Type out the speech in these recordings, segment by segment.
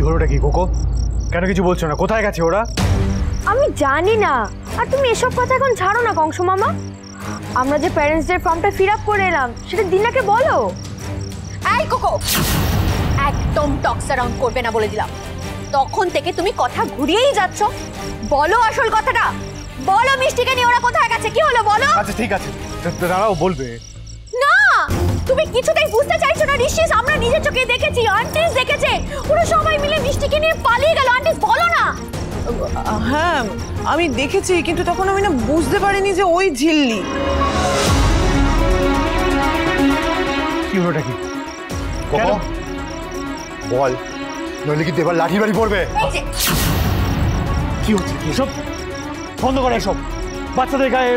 হলোটা কি কোকো? কেন কিছু বলছো না? কোথায় গেছে ওরা? আমি জানি না। আর তুমি এসব কথা এখন ছাড়ো না কংসু মামা। আমরা যে প্যারেন্টস ডে ফর্মটা ফিল আপ করে এলাম সেটা দিনাকে বলো। এই কোকো, একদম টক্স অ্যারাউন্ড করবে না বলে দিলাম। তখন থেকে তুমি কথা ঘুরিয়েই যাচ্ছ। বলো আসল কথাটা, বলো মিষ্টিকে নিয়ে ওরা কোথায় গেছে, কি হলো বলো। আচ্ছা ঠিক আছে, দাঁড়াও বলবে। না, তুমি কিছুতেই বুঝতে চাইছো না ঋষিস। আমরা নিজের চোখে দেখেছি, আন্টিস দেখেছে, ওরা সবাই মিলে মিষ্টিকে নিয়ে পালিয়ে গেল। আন্টিস বলো না। হ্যাঁ আমি দেখেছি, কিন্তু তখন আমি না বুঝতে পারিনি যে ওই ঝিল্লি। কি হলোটা কি? কোকো বল, নইলে কিন্তু এবার লাঠি বাড়ি পড়বে। কি হচ্ছে কি সব? বন্ধ করে সব। বাচ্চাদের গায়ে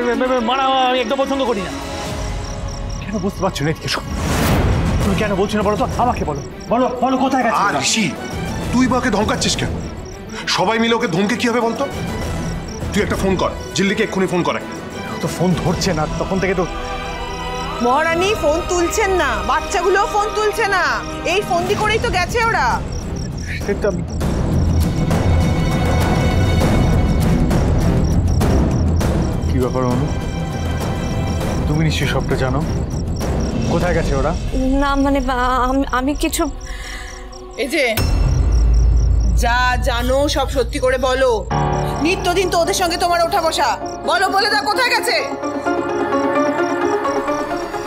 মারা আমি একদম পছন্দ করি না। কেন বুঝতে পারছো না এদিকে সব? তুমি কেন বলছো না বলো তো? আমাকে বলো, বলো বলো কোথায় গেছে? আর ঋষি, তুই বা ওকে ধমকাচ্ছিস কেন? সবাই মিলে ওকে ধমকে কি হবে বলতো? তুই একটা ফোন কর, জিল্লিকে এক্ষুনি ফোন কর। তো ফোন ধরছে না তখন থেকে তো। মহারানী ফোন তুলছেন না, বাচ্চাগুলো ফোন তুলছে না। এই ফন্দি করেই তো গেছে ওরা। সেটা কি ব্যাপার অনু? তুমি নিশ্চয়ই সবটা জানো। কোথায় গেছে ওরা? না মানে আমি কিছু। এই যে যা জানো সব সত্যি করে বলো। নিত্যদিন তো ওদের সঙ্গে তোমার ওঠা বসা। বলো, বলে দাও কোথায় গেছে।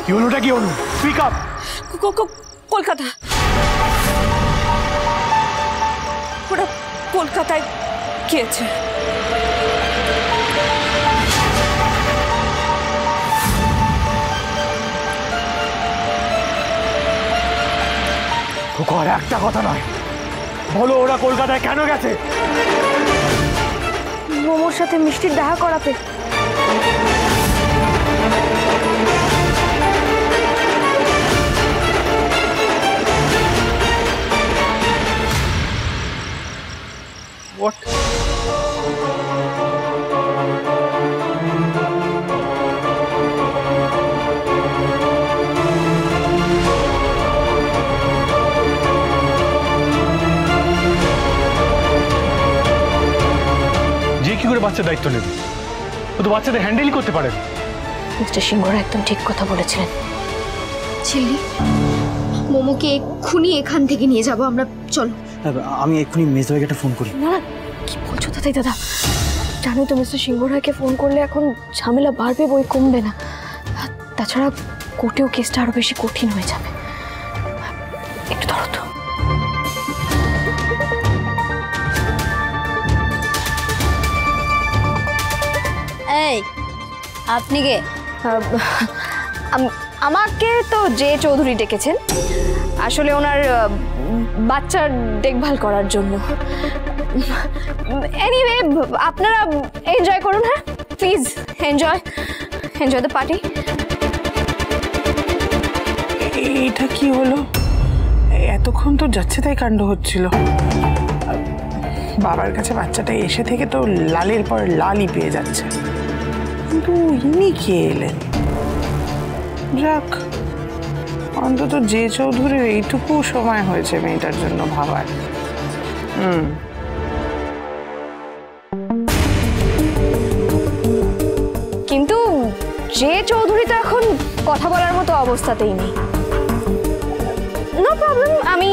কি হলোটা কি অনু? Speak up. কলকাতা। ওরা কলকাতায় গিয়েছে। আর একটা কথা নয়, বলো ওরা কলকাতায় কেন গেছে? মোমোর সাথে মিষ্টির দেখা করাতে। What? কি করে বাচ্চার দায়িত্ব নেবে? ও তো বাচ্চাদের হ্যান্ডেলই করতে পারে না। মিস্টার সিংহরা একদম ঠিক কথা বলেছিলেন। ছিলি, মোমোকে এক্ষুনি এখান থেকে নিয়ে যাব আমরা। চলো। আমি এক্ষুনি মেজবাইকে একটা ফোন করি। না কি বলছো দাদাই দাদা? জানোই তো মিস্টার সিংহরাকে ফোন করলে এখন ঝামেলা বাড়বে, বই কমবে না। তাছাড়া কোর্টেও কেসটা আরো বেশি কঠিন হয়ে যাবে। একটু ধরো তো। এই আপনি কে? আমাকে তো যে চৌধুরী ডেকেছেন, আসলে ওনার বাচ্চার দেখভাল করার জন্য। এনিওয়ে আপনারা এনজয় করুন। হ্যাঁ প্লিজ এনজয় দ্য পার্টি। এটা কি হলো? এতক্ষণ তো যাচ্ছে তাই কাণ্ড হচ্ছিল। বাবার কাছে বাচ্চাটা এসে থেকে তো লালের পর লালই পেয়ে যাচ্ছে, কিন্তু ইনি কে এলেন? যাক, অন্তত যে চৌধুরীর এইটুকু সময় হয়েছে মেয়েটার জন্য ভাবার। কিন্তু যে চৌধুরী তো এখন কথা বলার মতো অবস্থাতেই নেই। নো প্রবলেম, আমি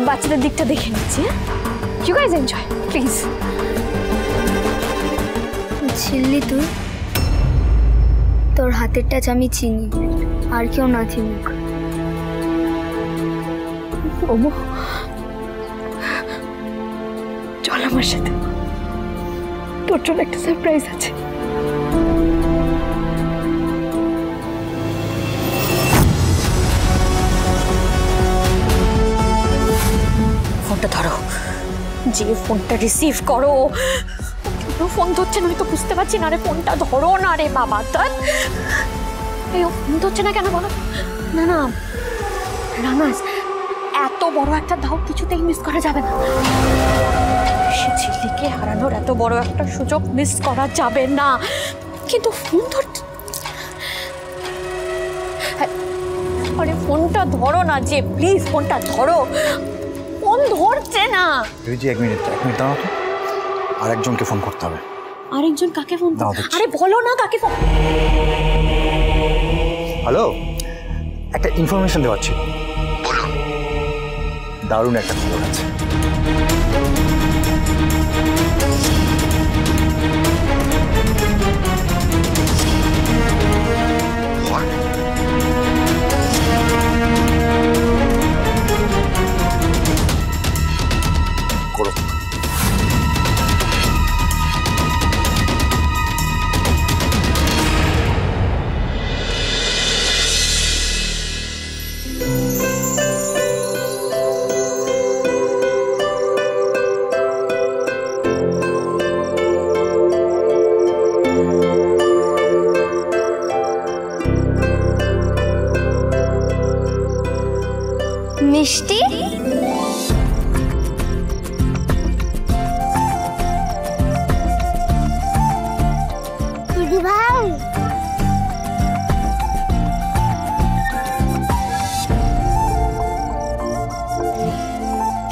বাচ্চাদের দিকটা দেখে নিচ্ছি। You guys enjoy please. ছিলি তুই, তোর হাতের টাচ আমি চিনি, আর কেউ না চিনুক। ওমো চল আমার সাথে, তোর জন্য একটা সারপ্রাইজ আছে। ফোনটা ধরো। যে ফোনটা রিসিভ করো। ফোন ধরছে না, আমি তো বুঝতে পারছি না রে। ফোনটা ধরো না রে বাবা। এই ফোন ধরছে না কেন বলো? না না রানাস, এত বড় একটা দাও কিছুতেই মিস করা যাবে না। সে ঝিল্লিকে হারানোর এত বড় একটা সুযোগ মিস করা যাবে না। কিন্তু ফোন ধরতে, আরে ফোনটা ধরো না যে, প্লিজ ফোনটা ধরো। ফোন ধরছে না। রিজি এক মিনিট দাঁড়াও তো, আরেকজনকে ফোন করতে হবে। আরেকজন কাকে ফোন? দাও দিচ্ছি। আরে বলো না কাকে ফোন। হ্যালো, একটা ইনফরমেশন দেওয়ার ছিল। বলুন। দারুণ একটা খবর আছে। করো। মিষ্টি, দিদি ভাই,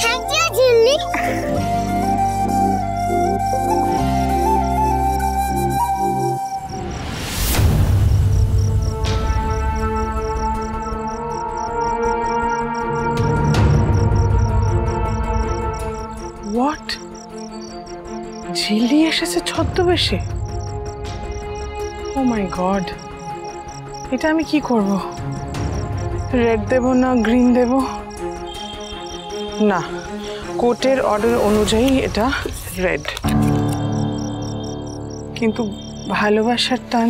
থ্যাংক ইউ ঝিল্লি। হোয়াট? ঝিল্লি এসেছে ছদ্মবেশে? ও মাই গড, এটা আমি কি করব? রেড দেব না গ্রিন দেব? না, কোর্টের অর্ডার অনুযায়ী এটা রেড, কিন্তু ভালোবাসার টান,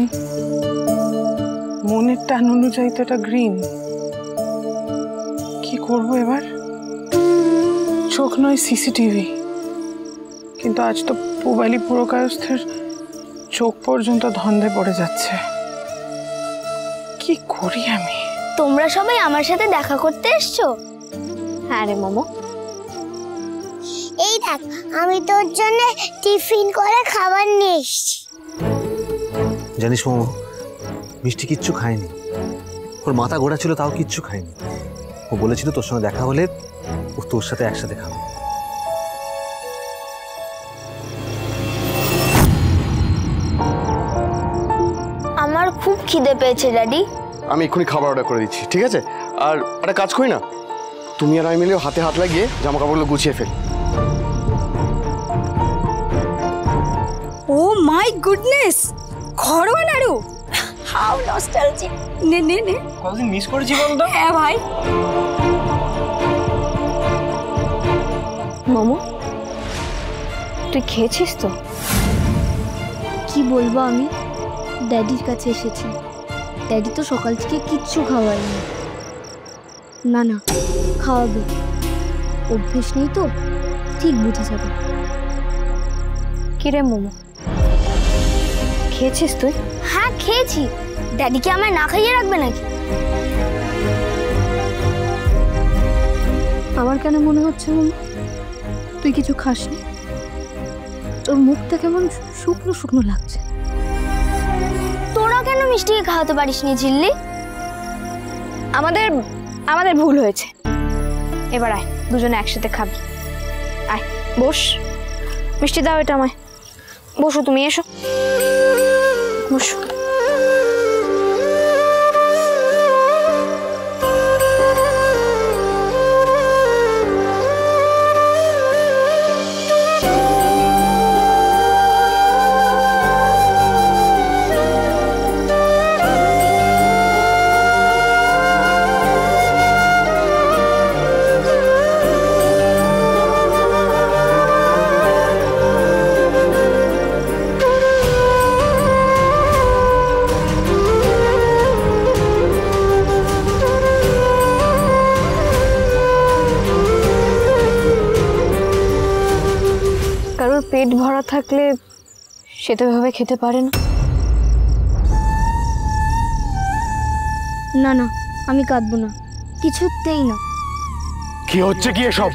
মনের টান অনুযায়ী তো এটা গ্রিন। কি করব এবার? চোখ নয় সিসিটিভি, কিন্তু আজ তো পুবালি পুরকায়স্থের চোখ পর্যন্ত ধন্দে পড়ে যাচ্ছে। কি করি আমি? তোমরা সবাই আমার সাথে দেখা করতে এসছো? হ্যাঁ রে মোমো। এই দেখ, আমি তোর জন্য টিফিন করে খাবার নিয়ে এসেছি। জানিস মোমো, মিষ্টি কিচ্ছু খায়নি। ওর মাথা ঘোরা ছিল, তাও কিচ্ছু খায়নি। ও বলেছিল তোর সঙ্গে দেখা হলে ও তোর সাথে একসাথে খাবে। আমার খুব খিদে পেয়েছে ড্যাডি। আমি এক্ষুনি খাবার অর্ডার করে দিচ্ছি, ঠিক আছে? আর একটা কাজ করি না, তুমি আর আমি মিলে হাতে হাত লাগিয়ে জামা কাপড়গুলো গুছিয়ে ফেল। ও মাই গুডনেস, ঘরোয়া নাড়ু, হাউ নস্টালজিক। নে নে নে, কতদিন মিস করেছি বলতো। হ্যাঁ ভাই। মোমো, তুই খেয়েছিস তো? কি বলবো আমি? ড্যাডির কাছে এসেছি, ড্যাডি তো সকাল থেকে কিচ্ছু খাওয়ায়নি। না না, খাওয়াবে, অভ্যেস নেই তো, ঠিক বুঝে যাবে। কিরে মোমো, খেয়েছিস তুই? হ্যাঁ খেয়েছি। ড্যাডিকে আমায় না খাইয়ে রাখবে নাকি? আমার কেন মনে হচ্ছে মোমো তুই কিছু খাসনি? তোর মুখটা কেমন শুকনো শুকনো লাগছে। তোরা কেন মিষ্টিকে খাওয়াতে পারিসনি ঝিল্লি? আমাদের ভুল হয়েছে। এবার আয়, দুজনে একসাথে খাবি। আয় বস, মিষ্টি দাও এটা আমায়। বসো, তুমি এসো, বসো। পেট ভরা থাকলে সে তো এভাবে খেতে পারে না। না না, আমি কাঁদবো না, কিছুতেই না। কি হচ্ছে কি এসব?